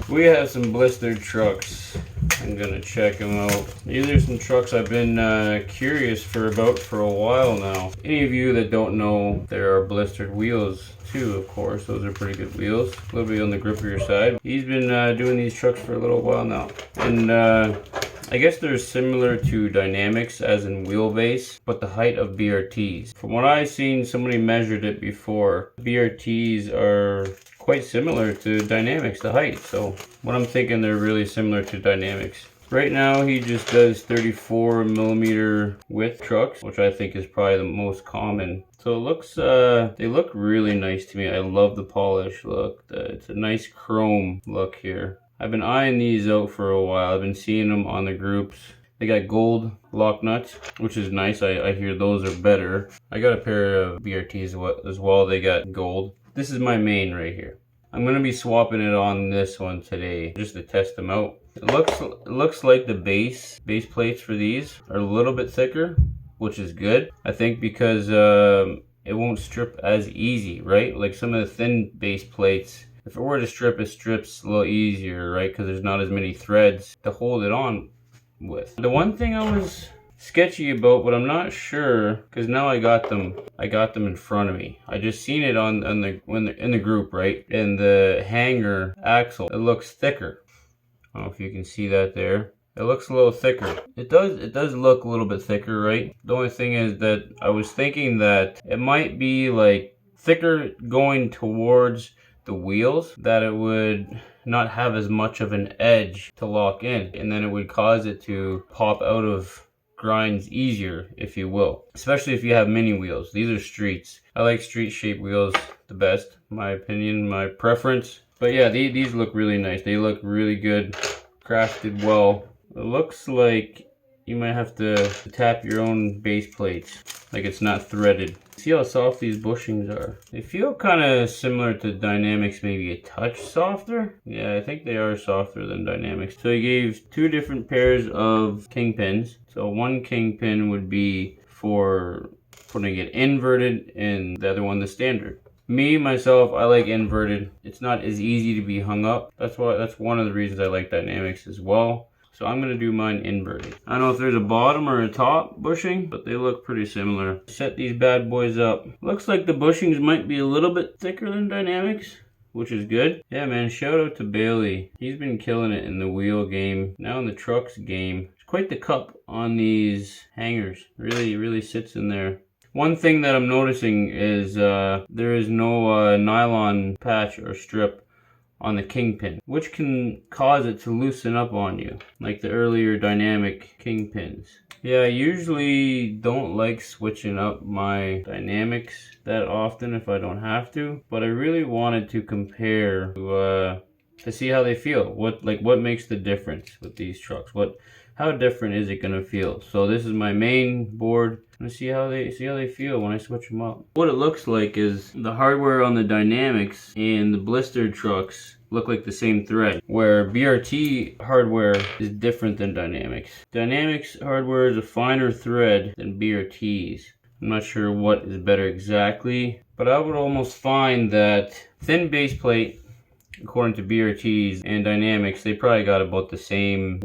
We have some Blistered trucks. I'm gonna check them out. These are some trucks I've been curious for a while now. Any of you that don't know, there are Blistered wheels too, of course. Those are pretty good wheels. A little bit on the grippier side. He's been doing these trucks for a little while now. And I guess they're similar to Dynamics as in wheelbase, but the height of BRTs. From what I've seen, somebody measured it before. BRTs are quite similar to Dynamics, the height. So what I'm thinking, they're really similar to Dynamics. Right now he just does 34mm width trucks, which I think is probably the most common. So it looks, they look really nice to me. I love the polish look. It's a nice chrome look here. I've been eyeing these out for a while. I've been seeing them on the groups. They got gold lock nuts, which is nice. I hear those are better. I got a pair of BRTs as well. They got gold. This is my main right here. I'm gonna be swapping it on this one today just to test them out. It looks like the base plates for these are a little bit thicker, which is good. I think because it won't strip as easy, right? Like some of the thin base plates, if it were to strip, it strips a little easier, right? Because there's not as many threads to hold it on with. The one thing I was sketchy about, but I'm not sure, because now I got them in front of me. I just seen it in the group, right? And the hanger axle, it looks thicker. I don't know if you can see that there. It looks a little thicker. It does look a little bit thicker, right? The only thing is that I was thinking that it might be like thicker going towards the wheels, that it would not have as much of an edge to lock in, and then it would cause it to pop out of grinds easier, if you will, especially if you have mini wheels. These are streets. I like street shaped wheels the best, my opinion, my preference. But yeah, these look really nice. They look really good, crafted well. It looks like you might have to tap your own base plates, like it's not threaded. See how soft these bushings are? They feel kind of similar to Dynamics, maybe a touch softer. Yeah, I think they are softer than Dynamics. So he gave two different pairs of kingpins. So one kingpin would be for putting it inverted and the other one the standard. Me, myself, I like inverted. It's not as easy to be hung up. That's one of the reasons I like Dynamics as well. So I'm gonna do mine inverted. I don't know if there's a bottom or a top bushing, but they look pretty similar. Set these bad boys up. Looks like the bushings might be a little bit thicker than Dynamics, which is good. Yeah, man, shout out to Bailey. He's been killing it in the wheel game, now in the trucks game. It's quite the cup on these hangers. Really sits in there. One thing that I'm noticing is there is no nylon patch or strip on the kingpin, which can cause it to loosen up on you, like the earlier Dynamic kingpins. Yeah, I usually don't like switching up my Dynamics that often if I don't have to, but I really wanted to compare to see how they feel. What makes the difference with these trucks? How different is it gonna feel? So this is my main board. I'm gonna see how they feel when I switch them up. What it looks like is the hardware on the Dynamics and the Blistered trucks look like the same thread, where BRT hardware is different than Dynamics. Dynamics hardware is a finer thread than BRT's. I'm not sure what is better exactly, but I would almost find that thin base plate, according to BRT's and Dynamics, they probably got about the same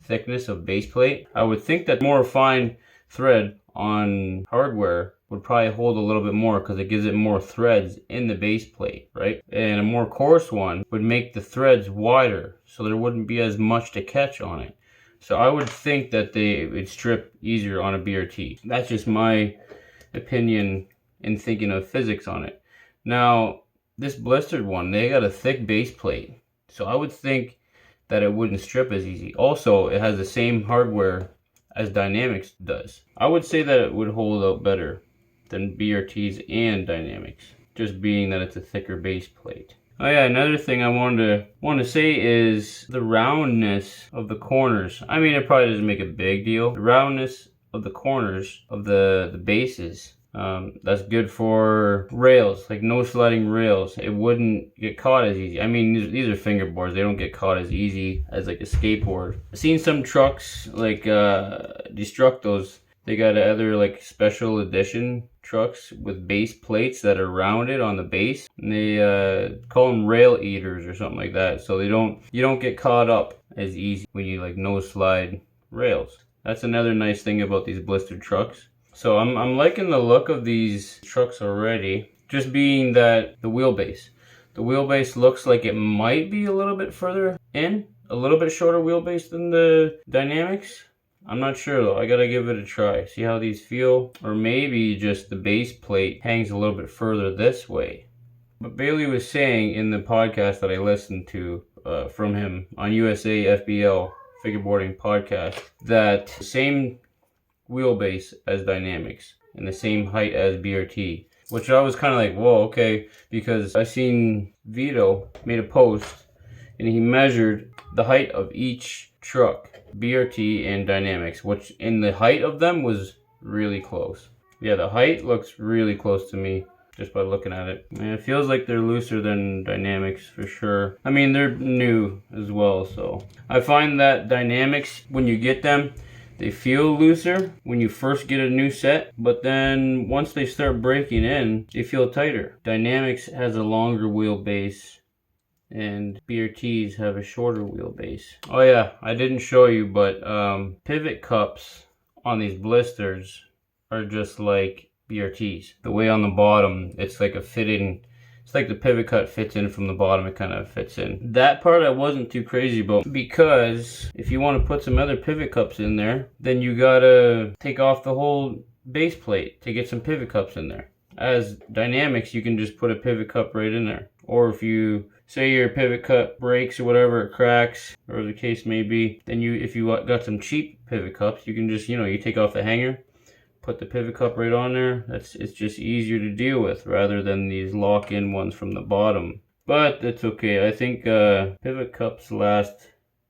thickness of base plate. I would think that more fine thread on hardware would probably hold a little bit more because it gives it more threads in the base plate, right? And a more coarse one would make the threads wider, so there wouldn't be as much to catch on it. So I would think that they would strip easier on a BRT. That's just my opinion in thinking of physics on it. Now, this Blistered one, they got a thick base plate, so I would think that it wouldn't strip as easy. Also, it has the same hardware as Dynamics does. I would say that it would hold out better than BRTs and Dynamics, just being that it's a thicker base plate. Oh yeah, another thing I wanted to say is the roundness of the corners. I mean, it probably doesn't make a big deal. The roundness of the corners of the bases. That's good for rails, like no sliding rails. It wouldn't get caught as easy. I mean, these are fingerboards. They don't get caught as easy as like a skateboard. I've seen some trucks like Destructos. They got other like special edition trucks with base plates that are rounded on the base, and they call them rail eaters or something like that. So you don't get caught up as easy when you like nose slide rails. That's another nice thing about these Blistered trucks. So I'm liking the look of these trucks already. Just being that the wheelbase looks like it might be a little bit further in, a little bit shorter wheelbase than the Dynamics. I'm not sure though, I gotta give it a try, see how these feel, or maybe just the base plate hangs a little bit further this way. But Bailey was saying in the podcast that I listened to from him on USA FBL Figureboarding Podcast that the same wheelbase as Dynamics and the same height as BRT, which I was kind of like, whoa, okay, because I seen Vito made a post and he measured the height of each truck, BRT and Dynamics, which in the height of them was really close. Yeah, the height looks really close to me just by looking at it. And it feels like they're looser than Dynamics for sure. I mean, they're new as well, so I find that Dynamics, when you get them, they feel looser when you first get a new set, but then once they start breaking in, they feel tighter. Dynamics has a longer wheelbase and BRTs have a shorter wheelbase. Oh yeah, I didn't show you, but pivot cups on these Blisters are just like BRTs. The way on the bottom, it's like a fitting, it's like the pivot cut fits in from the bottom, it kind of fits in. That part I wasn't too crazy about, because if you want to put some other pivot cups in there, then you gotta take off the whole base plate to get some pivot cups in there. As Dynamics, you can just put a pivot cup right in there. Or if you say your pivot cup breaks or whatever, it cracks, or the case may be, then if you got some cheap pivot cups, you can just, you take off the hanger, put the pivot cup right on there. It's just easier to deal with rather than these lock-in ones from the bottom. But that's okay. I think pivot cups last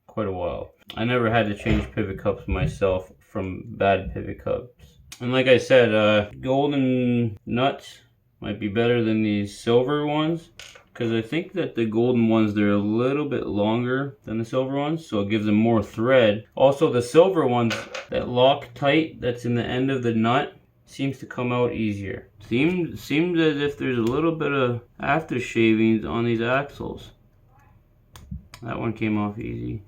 quite a while. I never had to change pivot cups myself from bad pivot cups. And like I said, golden nuts might be better than these silver ones, because I think that the golden ones, they're a little bit longer than the silver ones, so it gives them more thread. Also, the silver ones that lock tight, that's in the end of the nut, seems to come out easier. Seems as if there's a little bit of after shavings on these axles. That one came off easy.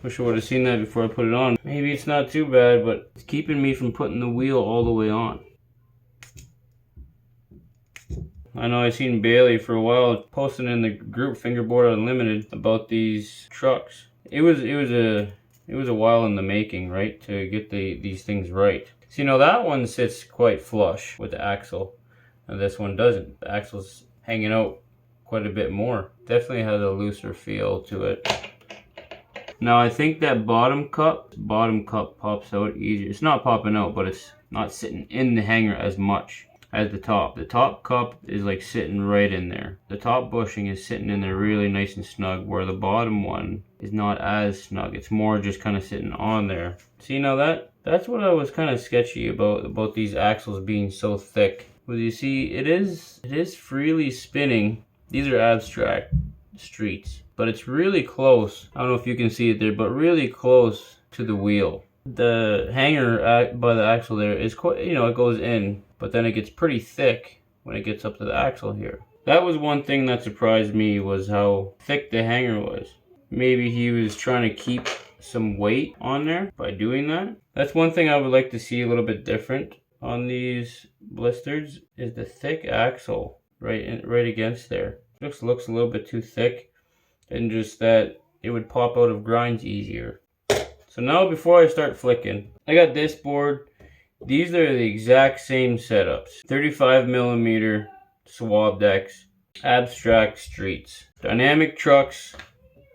Wish I would have seen that before I put it on. Maybe it's not too bad, but it's keeping me from putting the wheel all the way on. I know I seen Bailey for a while posting in the group Fingerboard Unlimited about these trucks. It was a while in the making, right, to get these things right. So that one sits quite flush with the axle, and this one doesn't. The axle's hanging out quite a bit more. Definitely has a looser feel to it. Now I think that bottom cup pops out easier. It's not popping out, but it's not sitting in the hanger as much as the top. The top cup is like sitting right in there. The top bushing is sitting in there really nice and snug, where the bottom one is not as snug. It's more just kind of sitting on there. See, now that's what I was kind of sketchy about these axles being so thick. Well, you see, it is freely spinning. These are abstract streets, but it's really close. I don't know if you can see it there, but really close to the wheel. The hanger by the axle there is quite, it goes in, but then it gets pretty thick when it gets up to the axle here. That was one thing that surprised me, was how thick the hanger was. Maybe he was trying to keep some weight on there by doing that. That's one thing I would like to see a little bit different on these Blisters, is the thick axle right against there. Looks a little bit too thick, and just that it would pop out of grinds easier. So now, before I start flicking, I got this board. These are the exact same setups. 35mm swab decks, abstract streets, dynamic trucks,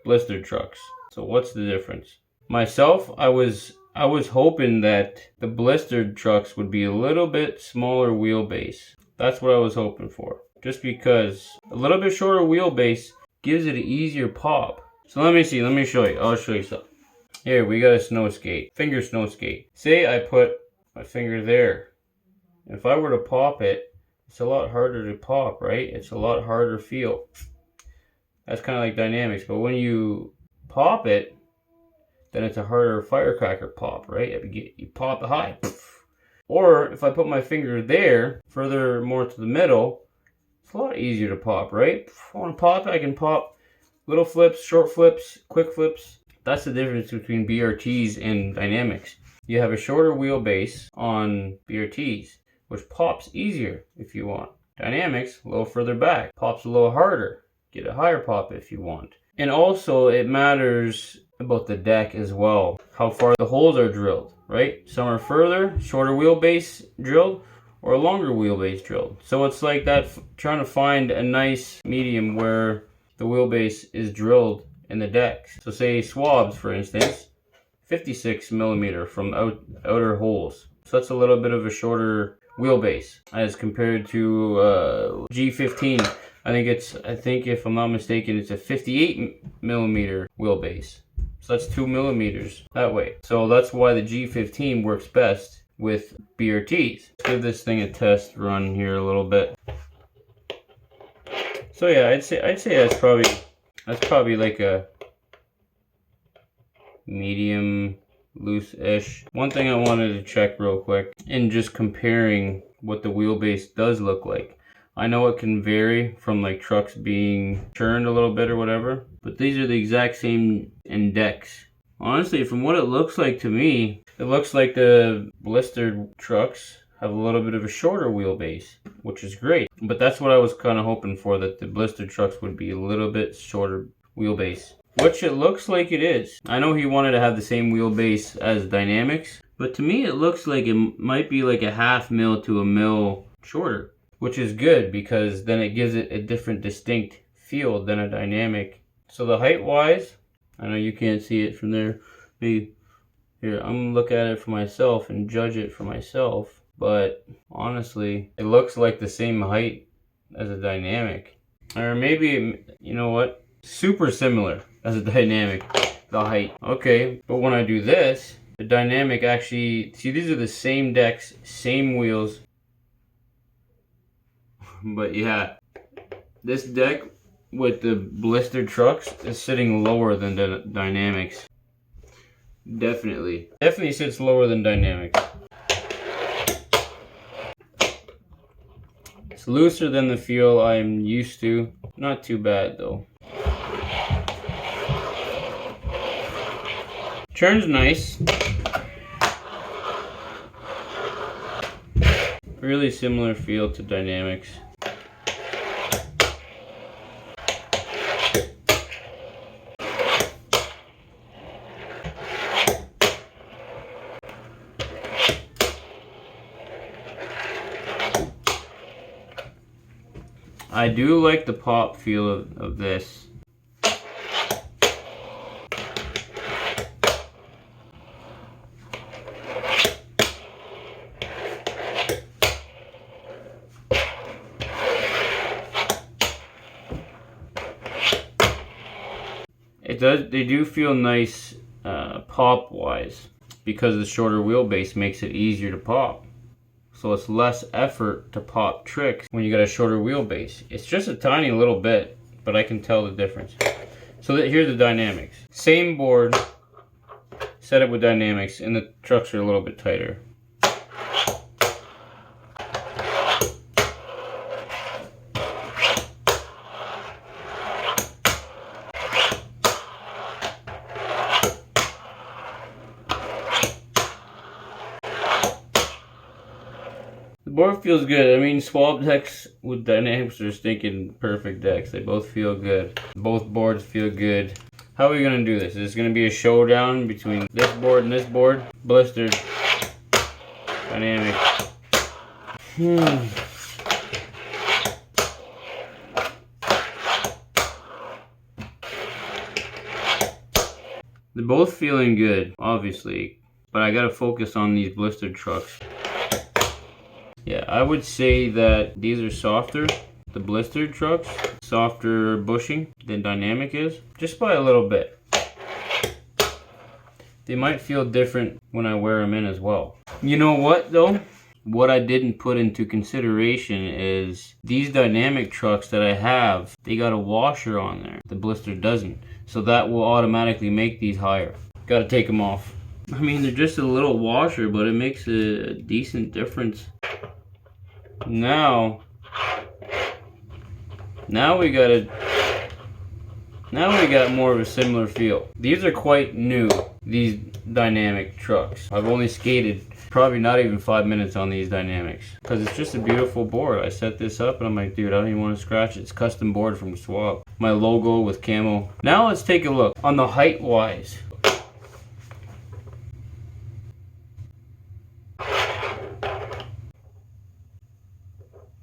Blistered trucks. So what's the difference? Myself, I was hoping that the Blistered trucks would be a little bit smaller wheelbase. That's what I was hoping for. Just because a little bit shorter wheelbase gives it an easier pop. So let me show you. I'll show you something. Here, we got a snow skate, finger snow skate. Say I put my finger there. If I were to pop it, it's a lot harder to pop, right? It's a lot harder feel. That's kind of like Dynamics, but when you pop it, then it's a harder firecracker pop, right? You pop it high. Or if I put my finger there, further more to the middle, it's a lot easier to pop, right? If I want to pop, I can pop little flips, short flips, quick flips. That's the difference between BRTs and dynamics. You have a shorter wheelbase on BRTs, which pops easier if you want. Dynamics, a little further back, pops a little harder. Get a higher pop if you want. And also it matters about the deck as well, how far the holes are drilled, right? Some are further, shorter wheelbase drilled, or a longer wheelbase drilled. So it's like that, trying to find a nice medium where the wheelbase is drilled in the decks. So say swabs, for instance, 56 millimeter from outer holes. So that's a little bit of a shorter wheelbase as compared to G15. I think if I'm not mistaken, it's a 58 millimeter wheelbase. So that's 2 millimeters that way. So that's why the G15 works best with BRTs. Let's give this thing a test run here a little bit. So yeah, I'd say that's probably like a medium loose-ish. One thing I wanted to check real quick, in just comparing what the wheelbase does look like. I know it can vary from like trucks being churned a little bit or whatever, but these are the exact same in decks. Honestly, from what it looks like to me, it looks like the blistered trucks have a little bit of a shorter wheelbase, which is great. But that's what I was kind of hoping for, that the blistered trucks would be a little bit shorter wheelbase, which it looks like it is. I know he wanted to have the same wheelbase as Dynamics, but to me it looks like it might be like a half mil to a mil shorter, which is good because then it gives it a different distinct feel than a Dynamic. So the height wise, I know you can't see it from there. Maybe here, I'm gonna look at it for myself and judge it for myself. But honestly, it looks like the same height as a Dynamic. Or maybe, you know what? Super similar as a Dynamic, the height. Okay, but when I do this, the Dynamic actually, see, these are the same decks, same wheels. But yeah, this deck with the blistered trucks is sitting lower than the Dynamics. Definitely sits lower than Dynamics. It's looser than the feel I'm used to. Not too bad though. Churn's nice. Really similar feel to Dynamics. I do like the pop feel of this. They do feel nice pop wise, because the shorter wheelbase makes it easier to pop. So it's less effort to pop tricks when you got a shorter wheelbase. It's just a tiny little bit, but I can tell the difference. So here's the Dynamics. Same board, set up with Dynamics, and the trucks are a little bit tighter. The board feels good. I mean, swap decks with Dynamics are stinking perfect decks. They both feel good. Both boards feel good. How are we going to do this? Is this going to be a showdown between this board and this board? Blistered. Dynamic. They're both feeling good, obviously. But I got to focus on these blistered trucks. Yeah, I would say that these are softer, the blistered trucks, softer bushing than Dynamic is, just by a little bit. They might feel different when I wear them in as well. You know what though? What I didn't put into consideration is these Dynamic trucks that I have, they got a washer on there. The blister doesn't. So that will automatically make these higher. Gotta take them off. I mean, they're just a little washer, but it makes a decent difference. Now we got more of a similar feel. These are quite new, these dynamic trucks. I've only skated probably not even 5 minutes on these dynamics because it's just a beautiful board. I set this up and I'm like, dude, I don't even want to scratch it. It's custom board from Swap. My logo with camo. Now let's take a look on the height wise.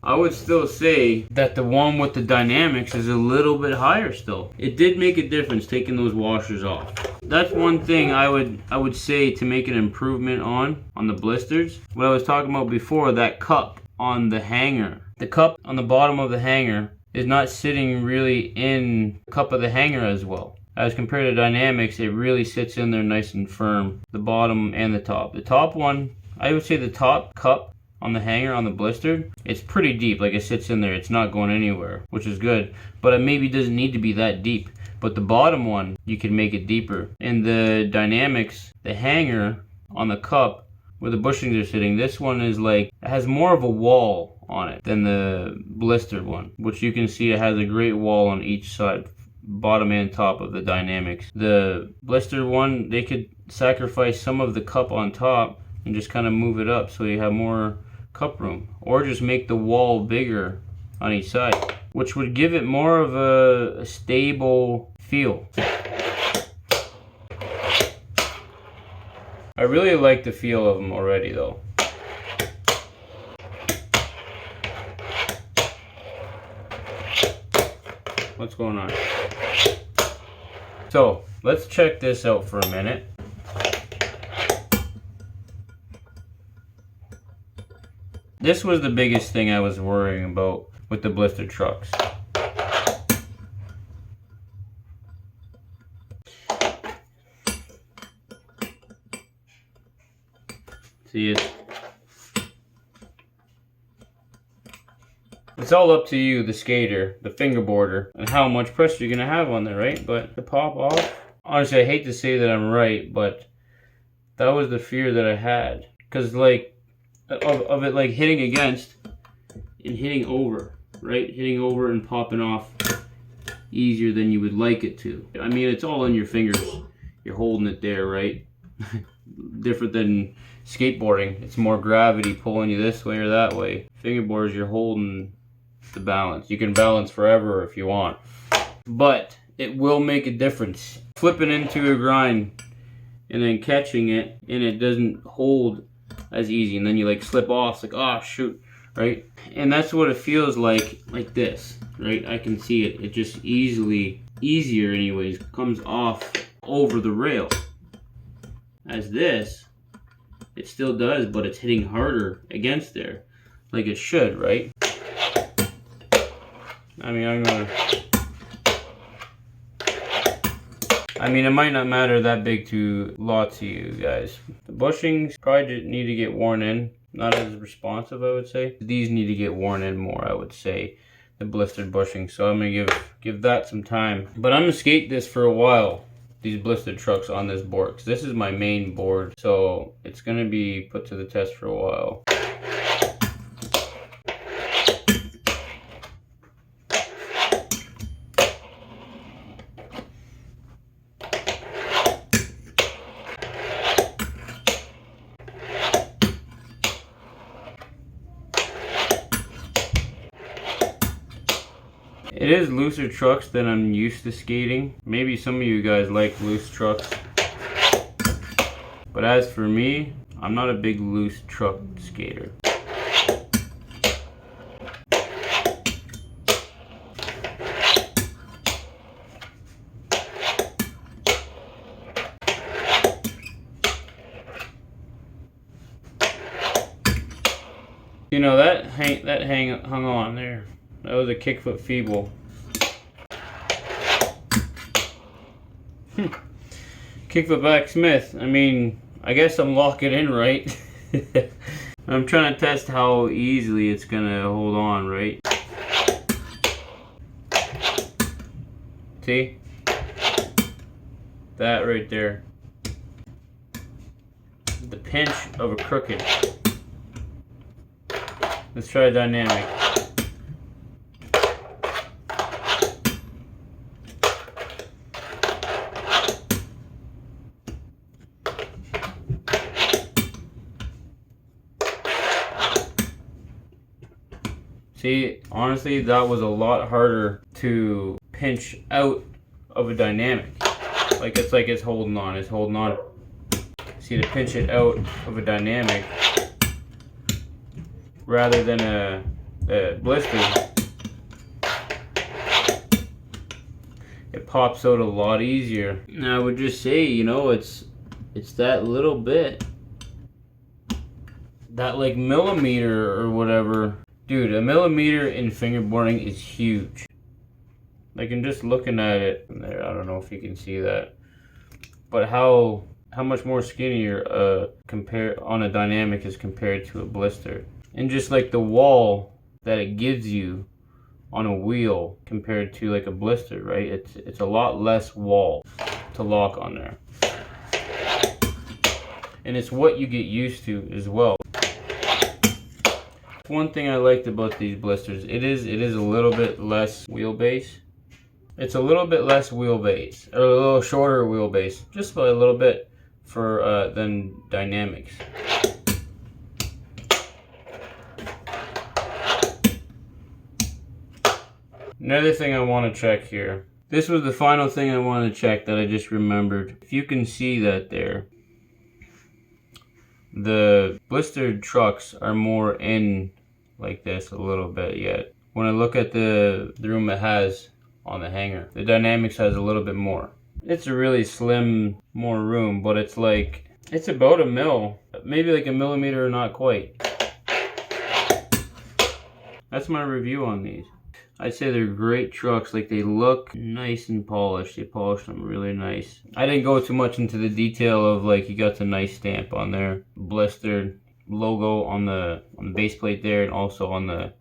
I would still say that the one with the dynamics is a little bit higher still. It did make a difference taking those washers off. That's one thing I would say to make an improvement on the blisters. What I was talking about before, that cup on the hanger. The cup on the bottom of the hanger is not sitting really in the cup of the hanger as well. As compared to dynamics, it really sits in there nice and firm. The bottom and the top. The top one, I would say the top cup on the hanger on the Blistered, it's pretty deep, like it sits in there, it's not going anywhere, which is good, but it maybe doesn't need to be that deep. But the bottom one, you can make it deeper. In the dynamics, the hanger on the cup where the bushings are sitting, this one is like, it has more of a wall on it than the Blistered one, which you can see it has a great wall on each side, bottom and top of the dynamics. The Blistered one, they could sacrifice some of the cup on top and just kind of move it up so you have more cup room, or just make the wall bigger on each side, which would give it more of a stable feel. I really like the feel of them already though. What's going on? So let's check this out for a minute. This was the biggest thing I was worrying about with the Blistered trucks. See it? It's all up to you, the skater, the fingerboarder, and how much pressure you're gonna have on there, right? But to pop off, honestly, I hate to say that I'm right, but that was the fear that I had, because like of it like hitting against and hitting over, right? Hitting over and popping off easier than you would like it to. I mean, it's all in your fingers. You're holding it there, right? Different than skateboarding. It's more gravity pulling you this way or that way. Fingerboards, you're holding the balance. You can balance forever if you want, but it will make a difference. Flipping into a grind and then catching it, and it doesn't hold as easy, and then you like slip off. It's like, oh shoot, right? And that's what it feels like this, right? I can see it. It just easier anyways, comes off over the rail. As this, it still does, but it's hitting harder against there, like it should, right? I mean, it might not matter that big to lots of you guys. The bushings probably need to get worn in. Not as responsive, I would say. These need to get worn in more, I would say. The Blistered bushings. So I'm gonna give that some time. But I'm gonna skate this for a while. These Blistered trucks on this board. Because this is my main board. So it's gonna be put to the test for a while. It is looser trucks than I'm used to skating. Maybe some of you guys like loose trucks. But as for me, I'm not a big loose truck skater. You know, that hung on there. That was a kickfoot feeble. Kickfoot backsmith. I mean, I guess I'm locking in right. I'm trying to test how easily it's gonna hold on, right? See? That right there. the pinch of a crooked. Let's try a dynamic. See, honestly, that was a lot harder to pinch out of a dynamic. Like it's holding on, it's holding on. See, to pinch it out of a dynamic rather than a blister, it pops out a lot easier. Now I would just say, you know, it's that little bit, that like millimeter or whatever. Dude, a millimeter in fingerboarding is huge. Like, I'm just looking at it there. I don't know if you can see that, but how much more skinnier compare on a dynamic is compared to a blister, and just like the wall that it gives you on a wheel compared to like a blister, right? It's a lot less wall to lock on there, and it's what you get used to as well. One thing I liked about these blisters, it is a little bit less wheelbase. It's a little bit less wheelbase, or a little shorter wheelbase, just by a little bit for than dynamics. Another thing I want to check here. This was the final thing I wanted to check that I just remembered. If you can see that there, the blistered trucks are more in like this a little bit yet. When I look at the room it has on the hanger, the dynamics has a little bit more. It's a really slim more room, but it's like, it's about a mil, maybe like a millimeter or not quite. That's my review on these. I'd say they're great trucks. Like, they look nice and polished. They polish them really nice. I didn't go too much into the detail of, like, you got the nice stamp on there, blistered logo on the base plate there, and also on the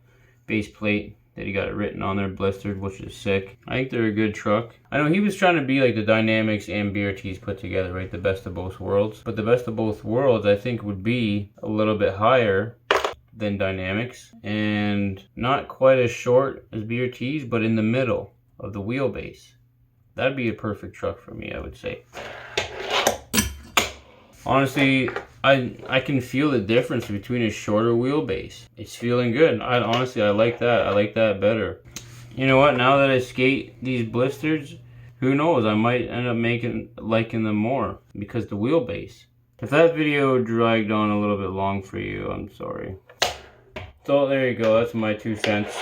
base plate that you got it written on there, blistered, which is sick. I think they're a good truck. I know he was trying to be like the Dynamics and BRTs put together, right? The best of both worlds. But the best of both worlds, I think, would be a little bit higher than Dynamics, and not quite as short as BRTs, but in the middle of the wheelbase. That'd be a perfect truck for me, I would say. Honestly, I can feel the difference between a shorter wheelbase. It's feeling good. I like that. I like that better. You know what? Now that I skate these blisters, who knows? I might end up liking them more because the wheelbase. If that video dragged on a little bit long for you, I'm sorry. So there you go, that's my 2 cents.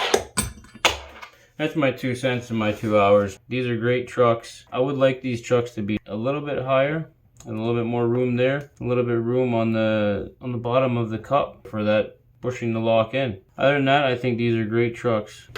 That's my 2 cents in my 2 hours. These are great trucks. I would like these trucks to be a little bit higher and a little bit more room there. A little bit of room on the bottom of the cup for that pushing the lock in. Other than that, I think these are great trucks.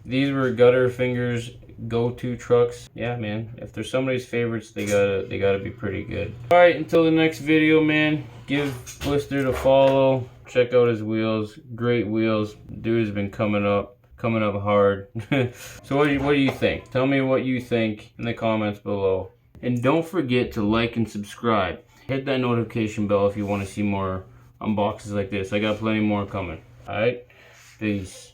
These were Gutter Fingers go-to trucks. Yeah, man, if they're somebody's favorites, they gotta be pretty good. All right, until the next video, man, give Blistered a follow. Check out his wheels. Great wheels. Dude has been coming up hard. So what do you think? Tell me what you think in the comments below, and don't forget to like and subscribe. Hit that notification bell if you want to see more unboxings like this. I got plenty more coming. All right, peace.